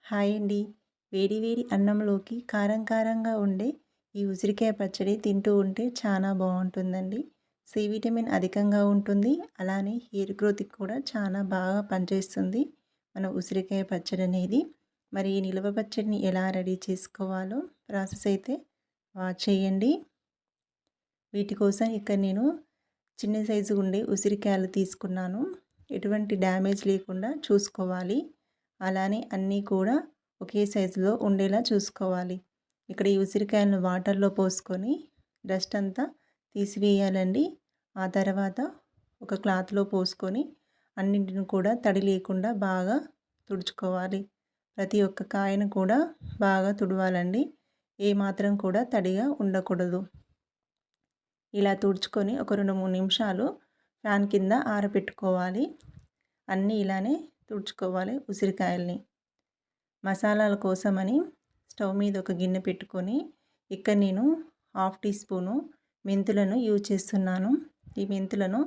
Hi అండి. వేడి వేడి అన్నంలోకి కారం కారంగా ఉండే ఈ ఉసిరికాయ పచ్చడి తింటూ ఉంటే చాలా బాగుంటుందండి. సి విటమిన్ అధికంగా ఉంటుంది. అలానే హెయిర్ గ్రోత్‌కి కూడా చాలా బాగా పనిచేస్తుంది మన ఉసిరికాయ పచ్చడి అనేది. మరి ఈ నిల్వ పచ్చడిని ఎలా రెడీ చేసుకోవాలో ప్రాసెస్ అయితే వాచ్ చేయండి. వీటి కోసం ఇక్కడ నేను చిన్న సైజు ఉండే ఉసిరికాయలు తీసుకున్నాను. ఎటువంటి డ్యామేజ్ లేకుండా చూసుకోవాలి. అలానే అన్నీ కూడా ఒకే సైజులో ఉండేలా చూసుకోవాలి. ఇక్కడ ఈ ఉసిరికాయలను వాటర్లో పోసుకొని డస్ట్ అంతా తీసివేయాలండి. ఆ తర్వాత ఒక క్లాత్లో పోసుకొని అన్నింటిని కూడా తడి లేకుండా బాగా తుడుచుకోవాలి. ప్రతి ఒక్క కాయను కూడా బాగా తుడవాలండి. ఏమాత్రం కూడా తడిగా ఉండకూడదు. ఇలా తుడుచుకొని ఒక 2-3 నిమిషాలు ఫ్యాన్ కింద ఆరబెట్టుకోవాలి. అన్నీ ఇలానే తుడుచుకోవాలి ఉసిరికాయల్ని. మసాలాల కోసమని స్టవ్ మీద ఒక గిన్నె పెట్టుకొని ఇక్కడ నేను 1/2 టీ స్పూను మెంతులను యూజ్ చేస్తున్నాను. ఈ మెంతులను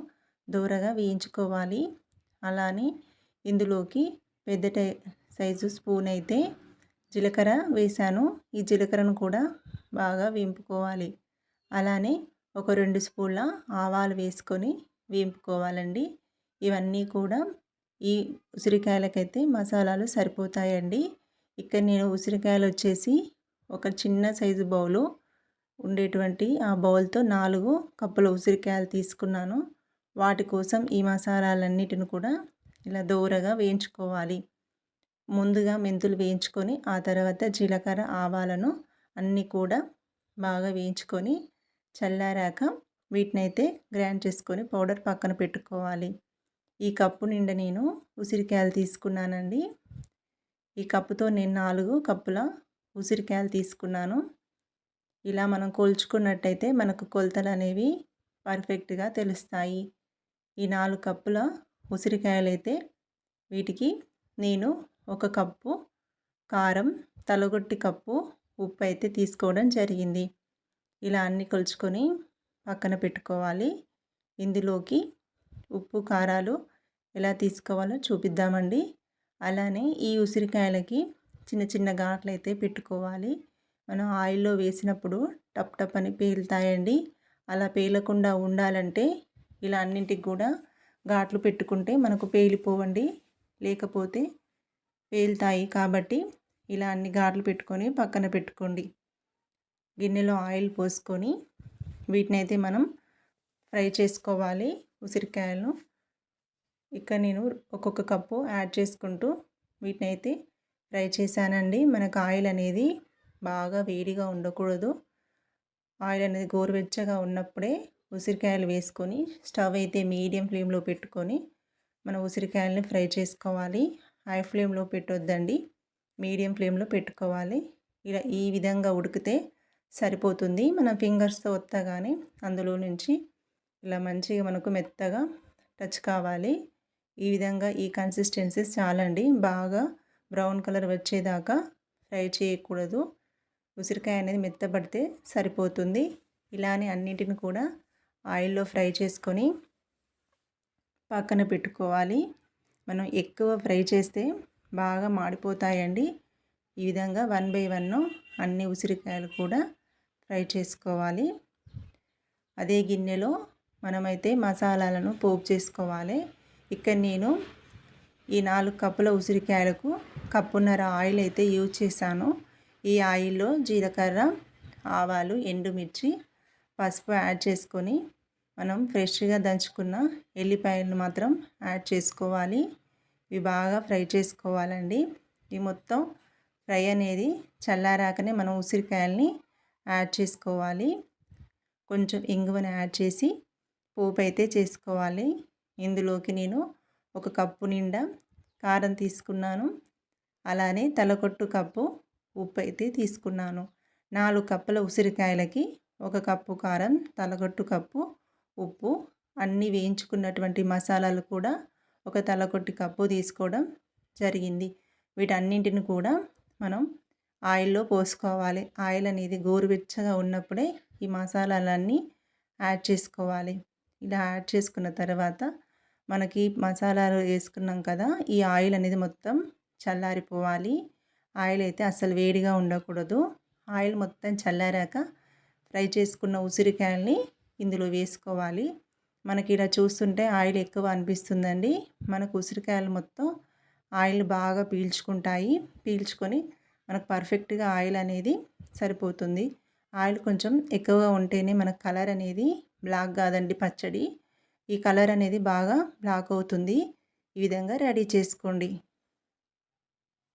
దూరగా వేయించుకోవాలి. అలానే ఇందులోకి పెద్ద సైజు స్పూన్ అయితే జీలకర్ర వేసాను. ఈ జీలకర్రను కూడా బాగా వేంపుకోవాలి. అలానే ఒక 2 స్పూన్ల ఆవాలు వేసుకొని వేంపుకోవాలండి. ఇవన్నీ కూడా ఈ ఉసిరికాయలకైతే మసాలాలు సరిపోతాయండి. ఇక్కడ నేను ఉసిరికాయలు వచ్చేసి ఒక చిన్న సైజు బౌలు ఉండేటువంటి ఆ బౌల్తో 4 కప్పుల ఉసిరికాయలు తీసుకున్నాను. వాటి కోసం ఈ మసాలాలన్నిటిని కూడా ఇలా దోరగా వేయించుకోవాలి. ముందుగా మెంతులు వేయించుకొని ఆ తర్వాత జీలకర్ర ఆవాలను అన్నీ కూడా బాగా వేయించుకొని చల్లారాక వీటినైతే గ్రైండ్ చేసుకొని పౌడర్ పక్కన పెట్టుకోవాలి. ఈ కప్పు నిండా నేను ఉసిరికాయలు తీసుకున్నానండి. ఈ కప్పుతో నేను 4 కప్పుల ఉసిరికాయలు తీసుకున్నాను. ఇలా మనం కొలుచుకున్నట్టయితే మనకు కొలతలు అనేవి పర్ఫెక్ట్గా తెలుస్తాయి. ఈ 4 కప్పుల ఉసిరికాయలైతే వీటికి నేను 1 కప్పు కారం, తలగొట్టి కప్పు ఉప్పు అయితే తీసుకోవడం జరిగింది. ఇలా అన్నీ కొలుచుకొని పక్కన పెట్టుకోవాలి. ఇందులోకి ఉప్పు కారాలు ఎలా తీసుకోవాలో చూపిద్దామండి. అలానే ఈ ఉసిరికాయలకి చిన్న చిన్న ఘాట్లు అయితే పెట్టుకోవాలి. మనం ఆయిల్లో వేసినప్పుడు టప్ టప్ అని పేలుతాయండి. అలా పేలకుండా ఉండాలంటే ఇలా అన్నింటికి కూడా ఘాట్లు పెట్టుకుంటే మనకు పేలిపోవండి. లేకపోతే పేలుతాయి. కాబట్టి ఇలా అన్ని ఘాట్లు పెట్టుకొని పక్కన పెట్టుకోండి. గిన్నెలో ఆయిల్ పోసుకొని వీటినైతే మనం ఫ్రై చేసుకోవాలి ఉసిరికాయలను. ఇక్కడ నేను ఒక్కొక్క కప్పు యాడ్ చేసుకుంటూ వీటినైతే ఫ్రై చేశానండి. మనకు ఆయిల్ అనేది బాగా వేడిగా ఉండకూడదు. ఆయిల్ అనేది గోరువెచ్చగా ఉన్నప్పుడే ఉసిరికాయలు వేసుకొని స్టవ్ అయితే మీడియం ఫ్లేమ్లో పెట్టుకొని మన ఉసిరికాయలని ఫ్రై చేసుకోవాలి. హై ఫ్లేమ్లో పెట్టొద్దండి, మీడియం ఫ్లేమ్లో పెట్టుకోవాలి. ఇలా ఈ విధంగా ఉడికితే సరిపోతుంది. మనం ఫింగర్స్తో ఒత్తగానే అందులో నుంచి ఇలా మంచిగా మనకు మెత్తగా టచ్ కావాలి. ఈ విధంగా ఈ కన్సిస్టెన్సీస్ చాలండి. బాగా బ్రౌన్ కలర్ వచ్చేదాకా ఫ్రై చేయకూడదు. ఉసిరికాయ అనేది మెత్తబడితే సరిపోతుంది. ఇలానే అన్నింటిని కూడా ఆయిల్లో ఫ్రై చేసుకొని పక్కన పెట్టుకోవాలి. మనం ఎక్కువ ఫ్రై చేస్తే బాగా మాడిపోతాయండి. ఈ విధంగా 1 బై 1 అన్ని ఉసిరికాయలు కూడా ఫ్రై చేసుకోవాలి. అదే గిన్నెలో మనమైతే మసాలాలను పోపు చేసుకోవాలి. ఇక్కడ నేను ఈ 4 కప్పుల ఉసిరికాయలకు కప్పున్నర ఆయిల్ అయితే యూజ్ చేశాను. ఈ ఆయిల్లో జీలకర్ర, ఆవాలు, ఎండుమిర్చి, పసుపు యాడ్ చేసుకొని మనం ఫ్రెష్గా దంచుకున్న ఎల్లిపాయలను మాత్రం యాడ్ చేసుకోవాలి. ఇవి బాగా ఫ్రై చేసుకోవాలండి. ఈ మొత్తం ఫ్రై అనేది చల్లారాకనే మనం ఉసిరికాయల్ని యాడ్ చేసుకోవాలి. కొంచెం ఇంగువను యాడ్ చేసి పోపు అయితే చేసుకోవాలి. ఇందులోకి నేను 1 కప్పు నిండా కారం తీసుకున్నాను. అలానే తలకొట్టు కప్పు ఉప్పు అయితే తీసుకున్నాను. 4 కప్పుల ఉసిరికాయలకి 1 కప్పు కారం, తలకొట్టు కప్పు ఉప్పు, అన్నీ వేయించుకున్నటువంటి మసాలాలు కూడా 1 తలకొట్టి కప్పు తీసుకోవడం జరిగింది. వీటన్నింటిని కూడా మనం ఆయిల్లో పోసుకోవాలి. ఆయిల్ అనేది గోరువెచ్చగా ఉన్నప్పుడే ఈ మసాలాలన్నీ యాడ్ చేసుకోవాలి. ఇలా యాడ్ చేసుకున్న తర్వాత మనకి మసాలాలు వేసుకున్నాం కదా, ఈ ఆయిల్ అనేది మొత్తం చల్లారిపోవాలి. ఆయిల్ అయితే అస్సలు వేడిగా ఉండకూడదు. ఆయిల్ మొత్తం చల్లారాక ఫ్రై చేసుకున్న ఉసిరికాయల్ని ఇందులో వేసుకోవాలి. మనకి ఇలా చూస్తుంటే ఆయిల్ ఎక్కువ అనిపిస్తుందండి. మనకు ఉసిరికాయలు మొత్తం ఆయిల్ బాగా పీల్చుకుంటాయి. పీల్చుకొని మనకు పర్ఫెక్ట్‌గా ఆయిల్ అనేది సరిపోతుంది. ఆయిల్ కొంచెం ఎక్కువగా ఉంటేనే మనకు కలర్ అనేది బ్లాక్ కాదండి పచ్చడి. ఈ కలర్ అనేది బాగా బ్లాక్ అవుతుంది. ఈ విధంగా రెడీ చేసుకోండి.